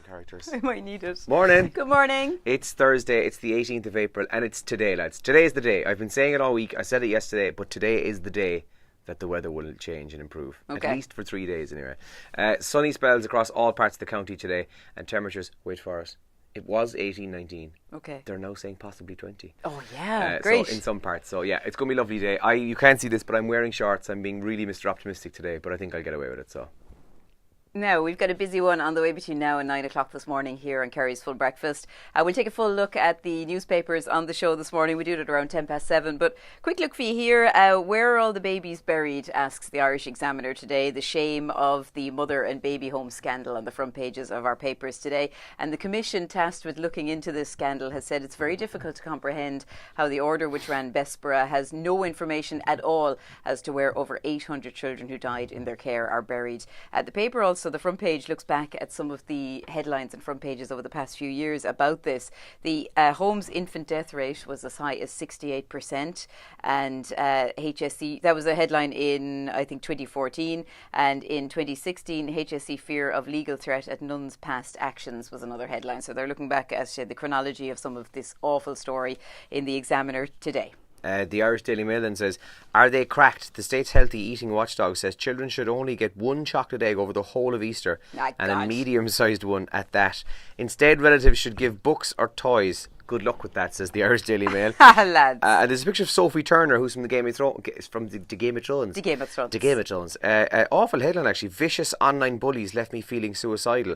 characters. I might need it. Morning. Good morning. It's Thursday, it's the 18th of April, and it's today, lads. Today is the day. I've been saying it all week. I said it yesterday, but today is the day that the weather will change and improve. Okay. At least for 3 days, anyway. Sunny spells across all parts of the county today, and temperatures, wait for it, it was 18, 19. Okay. They're now saying possibly 20. Oh, yeah. Great. So in some parts. So, yeah, it's going to be a lovely day. You can't see this, but I'm wearing shorts. I'm being really Mr. Optimistic today, but I think I'll get away with it, so... Now, we've got a busy one on the way between now and 9 o'clock this morning here on Kerry's Full Breakfast. We'll take a full look at the newspapers on the show this morning. We do it at around 7:10. But quick look for you here. Where are all the babies buried, asks the Irish Examiner today. The shame of the mother and baby home scandal on the front pages of our papers today. And the commission tasked with looking into this scandal has said it's very difficult to comprehend how the order which ran Bessborough has no information at all as to where over 800 children who died in their care are buried. The paper also, the front page, looks back at some of the headlines and front pages over the past few years about this. The home's infant death rate was as high as 68%, and HSE, that was a headline in, I think, 2014, and in 2016, HSE fear of legal threat at Nunn's past actions was another headline. So they're looking back at the chronology of some of this awful story in the Examiner today. The Irish Daily Mail then says, are they cracked? The state's healthy eating watchdog says children should only get one chocolate egg over the whole of Easter, and a medium-sized one at that. Instead, relatives should give books or toys. Good luck with that, says the Irish Daily Mail. Lads. There's a picture of Sophie Turner, who's from the Game of Thrones. From the Game of Thrones. The Game of Thrones. The Game of Thrones. Awful headline, actually. Vicious online bullies left me feeling suicidal.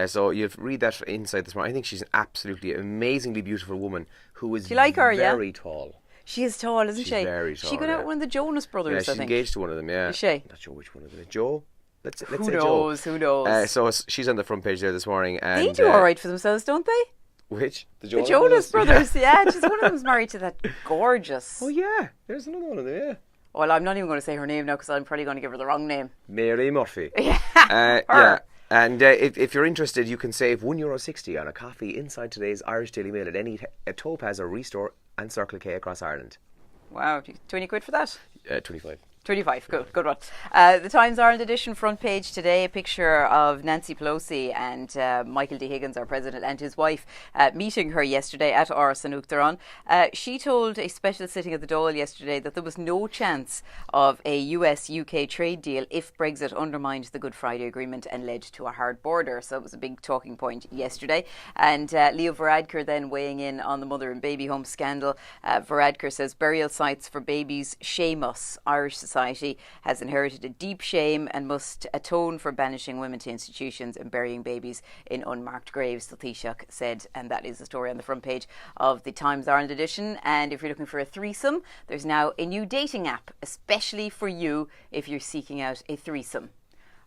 So you'll read that inside this morning. I think she's an absolutely amazingly beautiful woman who is Do you like her, very tall. She is tall, isn't she? She's very tall. She got out with one of the Jonas Brothers, yeah, I she's think. engaged to one of them, yeah. Is she? Not sure which one of them. Joe? Let's Who say knows? Joe. Who knows? So she's on the front page there this morning. And, they do all right for themselves, don't they? Which? The Jonas Brothers, yeah. Just one of them's married to that gorgeous... Oh, yeah. There's another one of them, yeah. Well, I'm not even going to say her name now because I'm probably going to give her the wrong name. Mary Murphy. Yeah. Yeah. And if you're interested, you can save €1.60 on a coffee inside today's Irish Daily Mail at any Topaz or Restore and Circle K across Ireland. Wow, 20 quid for that? 25. 25, good one. The Times Ireland edition front page today, a picture of Nancy Pelosi and Michael D. Higgins, our president, and his wife meeting her yesterday at Áras an Uachtaráin. She told a special sitting of the Dáil yesterday that there was no chance of a US-UK trade deal if Brexit undermined the Good Friday Agreement and led to a hard border. So it was a big talking point yesterday. And Leo Varadkar then weighing in on the mother and baby home scandal. Varadkar says burial sites for babies shame us. Irish society has inherited a deep shame and must atone for banishing women to institutions and burying babies in unmarked graves, the Taoiseach said. And that is the story on the front page of the Times Ireland edition. And if you're looking for a threesome, there's now a new dating app, especially for you if you're seeking out a threesome.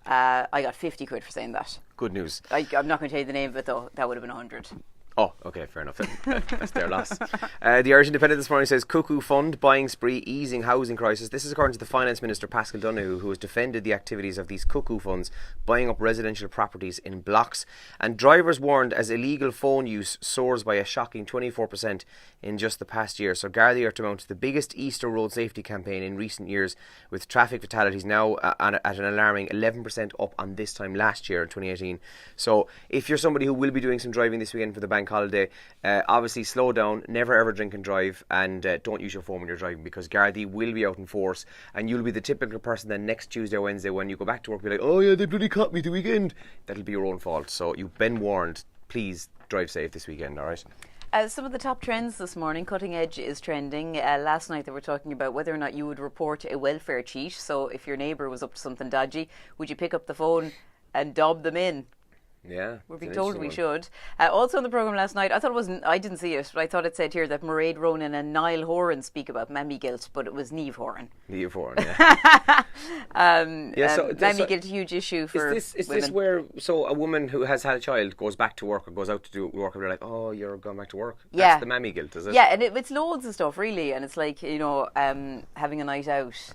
I got 50 quid for saying that. Good news. I'm not going to tell you the name of it though. That would have been 100. Oh, okay, fair enough. That's their loss. The Irish Independent this morning says Cuckoo Fund, buying spree, easing housing crisis. This is according to the Finance Minister Paschal Donoghue, who has defended the activities of these cuckoo funds, buying up residential properties in blocks. And drivers warned as illegal phone use soars by a shocking 24% in just the past year. So Gardaí are to mount the biggest Easter road safety campaign in recent years, with traffic fatalities now at an alarming 11% up on this time last year in 2018. So if you're somebody who will be doing some driving this weekend for the bank holiday, obviously slow down, never ever drink and drive, and don't use your phone when you're driving, because Gardaí will be out in force, and you'll be the typical person then next Tuesday or Wednesday when you go back to work be like, oh yeah, they bloody caught me the weekend. That'll be your own fault. So you've been warned. Please drive safe this weekend, alright? Some of the top trends this morning. Cutting Edge is trending. Last night they were talking about whether or not you would report a welfare cheat. So if your neighbour was up to something dodgy, would you pick up the phone and dob them in? Yeah, we're being told we should. Also on the programme last night, I didn't see it, but I thought it said here that Mairead Ronan and Niall Horan speak about mammy guilt, but it was Niamh Horan. Niamh Horan, yeah. Mammy guilt, huge issue for women. Is this where, so a woman who has had a child goes back to work or goes out to do work and they're like, oh, you're going back to work? Yeah. That's the mammy guilt, is it? Yeah, and it's loads of stuff, really, and it's like, having a night out.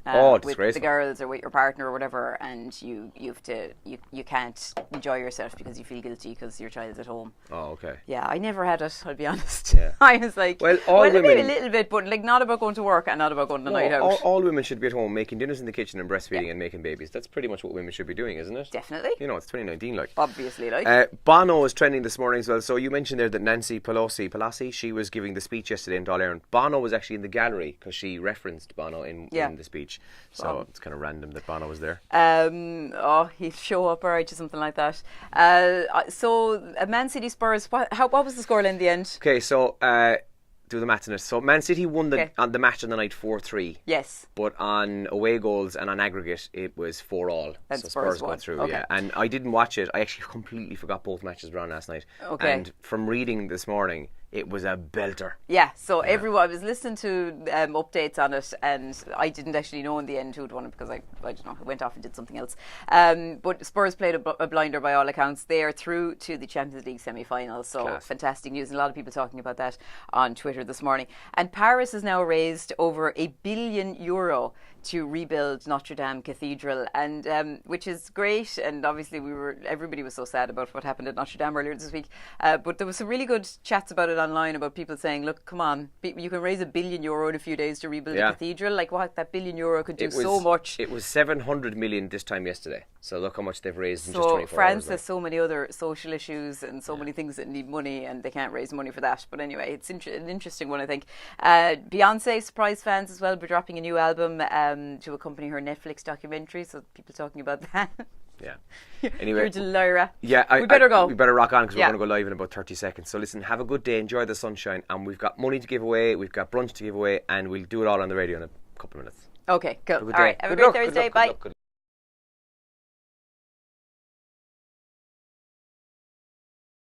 Oh, with disgraceful. the girls or with your partner or whatever, and you can't enjoy yourself because you feel guilty because your child's at home. Oh, okay. Yeah, I never had it, I'll be honest. Yeah. I was like, Well, all maybe women- a little bit, but like not about going to work and not about going to No, night out. all women should be at home making dinners in the kitchen and breastfeeding and making babies. That's pretty much what women should be doing, isn't it? Definitely. You know, it's 2019, like. Obviously, like. Bono is trending this morning as well. So you mentioned there that Nancy Pelosi, she was giving the speech yesterday in Dáil Éireann. Bono was actually in the gallery because she referenced Bono in the speech. So it's kind of random that Bono was there. He'd show up or something like that. So Man City Spurs. What was the score in the end? Okay, so do the maths in it. So Man City won the match on the night 4-3. Yes. But on away goals and on aggregate, it was 4-4. And so Spurs Spurs won. got through. Okay. Yeah, and I didn't watch it. I actually completely forgot both matches were on last night. Okay. And from reading this morning, it was a belter. Yeah, so everyone, I was listening to updates on it, and I didn't actually know in the end who'd won it because I don't know, I went off and did something else. But Spurs played a blinder by all accounts. They are through to the Champions League semi-finals, so Class. fantastic news. And a lot of people talking about that on Twitter this morning. And Paris has now raised over €1 billion to rebuild Notre Dame Cathedral, and which is great. And obviously, everybody was so sad about what happened at Notre Dame earlier this week. But there was some really good chats about it online about people saying, "Look, come on, you can raise €1 billion in a few days to rebuild a cathedral. Like what? That €1 billion could do so much." It was 700 million this time yesterday. So look how much they've raised in just So 24 France hours. has so many other social issues and so many things that need money, and they can't raise money for that. But anyway, it's an interesting one, I think. Beyonce surprised fans as well by dropping a new album to accompany her Netflix documentary. So people talking about that. Yeah. Anyway, Lyra. Yeah, we better go. We better rock on because we're going to go live in about 30 seconds. So listen, have a good day, enjoy the sunshine, and we've got money to give away, we've got brunch to give away, and we'll do it all on the radio in a couple of minutes. Okay, cool. Have a good All day. right, have a Good great luck, Thursday. good Bye. luck, good luck.